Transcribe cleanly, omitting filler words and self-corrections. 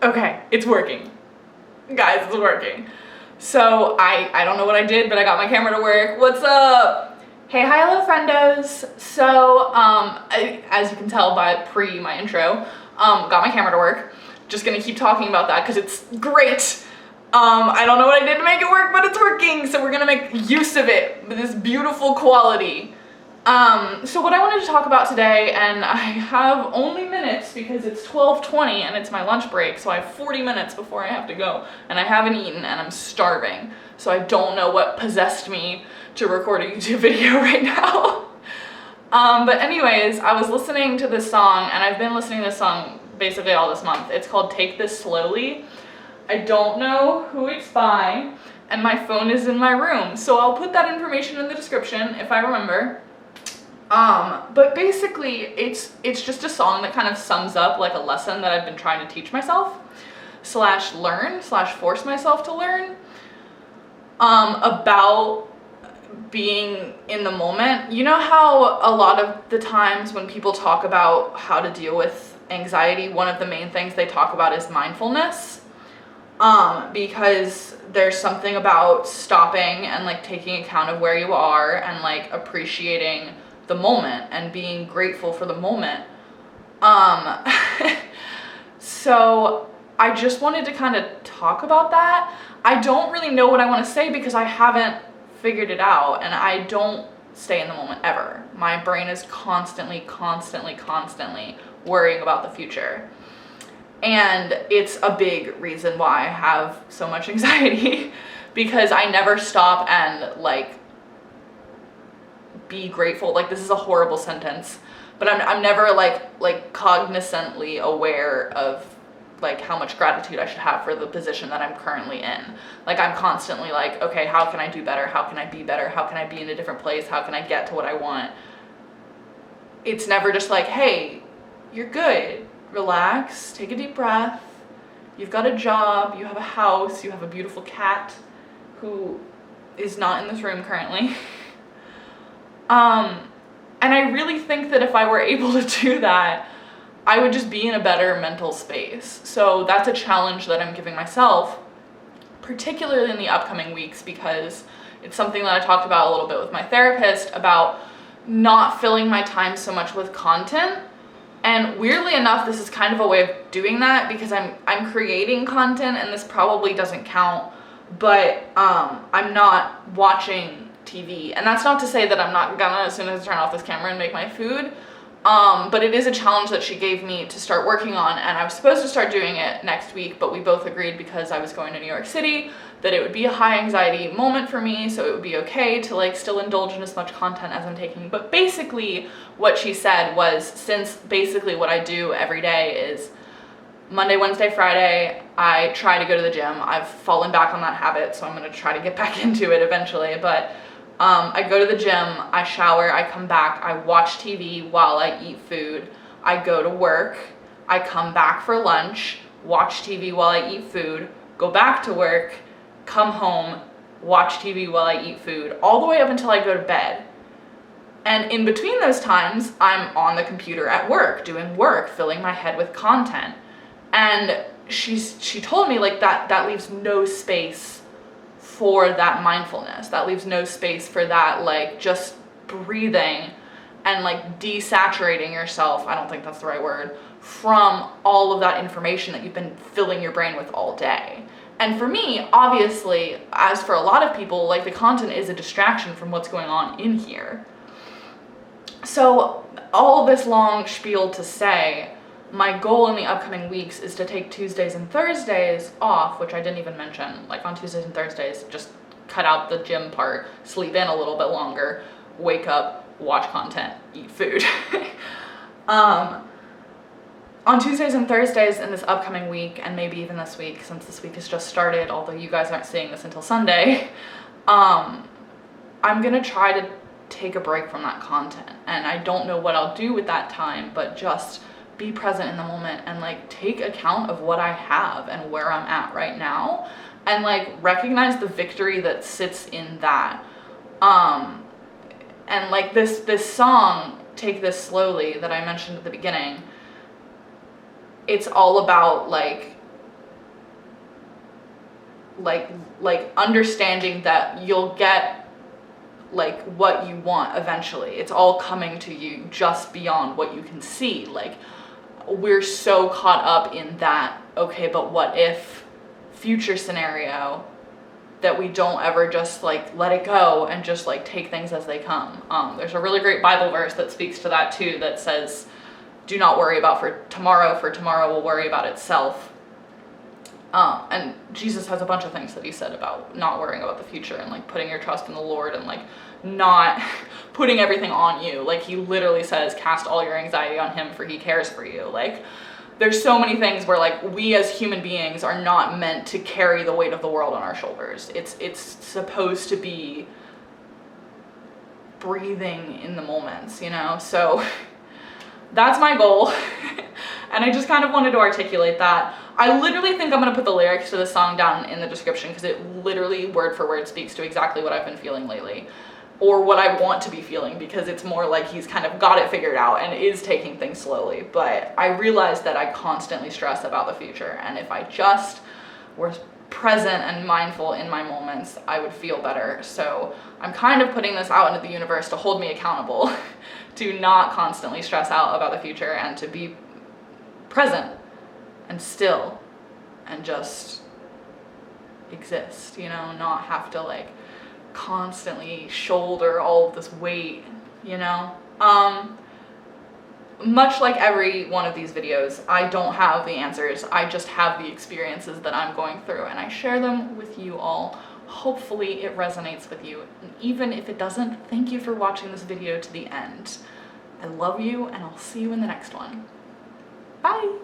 Okay, it's working. Guys, it's working. So I don't know what I did, but I got my camera to work. What's up? Hey, hi, hello, friendos. So, as you can tell by my intro, got my camera to work. Just gonna keep talking about that because it's great. I don't know what I did to make it work, but it's working. So we're gonna make use of it with this beautiful quality. So what I wanted to talk about today, and I have only minutes because it's 12:20 and it's my lunch break, so I have 40 minutes before I have to go, and I haven't eaten and I'm starving. So I don't know what possessed me to record a YouTube video right now. But anyways, I was listening to this song, and I've been listening to this song basically all this month. It's called Take This Slowly. I don't know who it's by, and my phone is in my room, so I'll put that information in the description if I remember. But basically it's just a song that kind of sums up like a lesson that I've been trying to teach myself / force myself to learn, about being in the moment. You know how a lot of the times when people talk about how to deal with anxiety, one of the main things they talk about is mindfulness, because there's something about stopping and like taking account of where you are and like appreciating the moment and being grateful for the moment. So I just wanted to kind of talk about that. I don't really know what I want to say because I haven't figured it out, and I don't stay in the moment ever. My brain is constantly worrying about the future. And it's a big reason why I have so much anxiety because I never stop and like be grateful. Like, this is a horrible sentence, but I'm never like cognizantly aware of like how much gratitude I should have for the position that I'm currently in. Like, I'm constantly like, okay, how can I do better? How can I be better? How can I be in a different place? How can I get to what I want? It's never just like, hey, you're good. Relax, take a deep breath. You've got a job, you have a house, you have a beautiful cat who is not in this room currently. And I really think that if I were able to do that, I would just be in a better mental space. So that's a challenge that I'm giving myself, particularly in the upcoming weeks, because it's something that I talked about a little bit with my therapist about not filling my time so much with content. And weirdly enough, this is kind of a way of doing that because I'm creating content, and this probably doesn't count, but I'm not watching TV. And that's not to say that I'm not gonna, as soon as I turn off this camera and make my food, but it is a challenge that she gave me to start working on, and I was supposed to start doing it next week, but we both agreed because I was going to New York City that it would be a high anxiety moment for me, so it would be okay to like still indulge in as much content as I'm taking. But basically what she said was, since basically what I do every day is Monday, Wednesday, Friday, I try to go to the gym. I've fallen back on that habit, so I'm gonna try to get back into it eventually, but I go to the gym, I shower, I come back, I watch TV while I eat food, I go to work, I come back for lunch, watch TV while I eat food, go back to work, come home, watch TV while I eat food, all the way up until I go to bed. And in between those times, I'm on the computer at work, doing work, filling my head with content. And she told me like that leaves no space for that mindfulness. That leaves no space for that like just breathing and like desaturating yourself, I don't think that's the right word, from all of that information that you've been filling your brain with all day. And for me, obviously, as for a lot of people, like the content is a distraction from what's going on in here. So all of this long spiel to say, my goal in the upcoming weeks is to take Tuesdays and Thursdays off, which I didn't even mention. Like on Tuesdays and Thursdays, just cut out the gym part, sleep in a little bit longer, wake up, watch content, eat food. On Tuesdays and Thursdays in this upcoming week, and maybe even this week, since this week has just started, although you guys aren't seeing this until Sunday, I'm gonna try to take a break from that content. And I don't know what I'll do with that time, but just be present in the moment and like take account of what I have and where I'm at right now, and like recognize the victory that sits in that. And like this song, Take This Slowly, that I mentioned at the beginning, it's all about like like understanding that you'll get like what you want eventually. It's all coming to you just beyond what you can see. Like, we're so caught up in that, okay, but what if future scenario, that we don't ever just like let it go and just like take things as they come. There's a really great Bible verse that speaks to that too, that says, do not worry about for tomorrow will worry about itself. And Jesus has a bunch of things that he said about not worrying about the future and like putting your trust in the Lord and like not putting everything on you. Like, he literally says, cast all your anxiety on him, for he cares for you. Like, there's so many things where like we as human beings are not meant to carry the weight of the world on our shoulders. It's supposed to be breathing in the moments, you know? So that's my goal. And I just kind of wanted to articulate that. I literally think I'm going to put the lyrics to the song down in the description, because it literally word for word speaks to exactly what I've been feeling lately, or what I want to be feeling, because it's more like he's kind of got it figured out and is taking things slowly. But I realize that I constantly stress about the future, and if I just were present and mindful in my moments, I would feel better. So I'm kind of putting this out into the universe to hold me accountable to not constantly stress out about the future, and to be present and still and just exist, you know, not have to like constantly shoulder all of this weight, you know. Much like every one of these videos, I don't have the answers. I just have the experiences that I'm going through, and I share them with you all. Hopefully it resonates with you. And even if it doesn't, thank you for watching this video to the end. I love you, and I'll see you in the next one. Bye.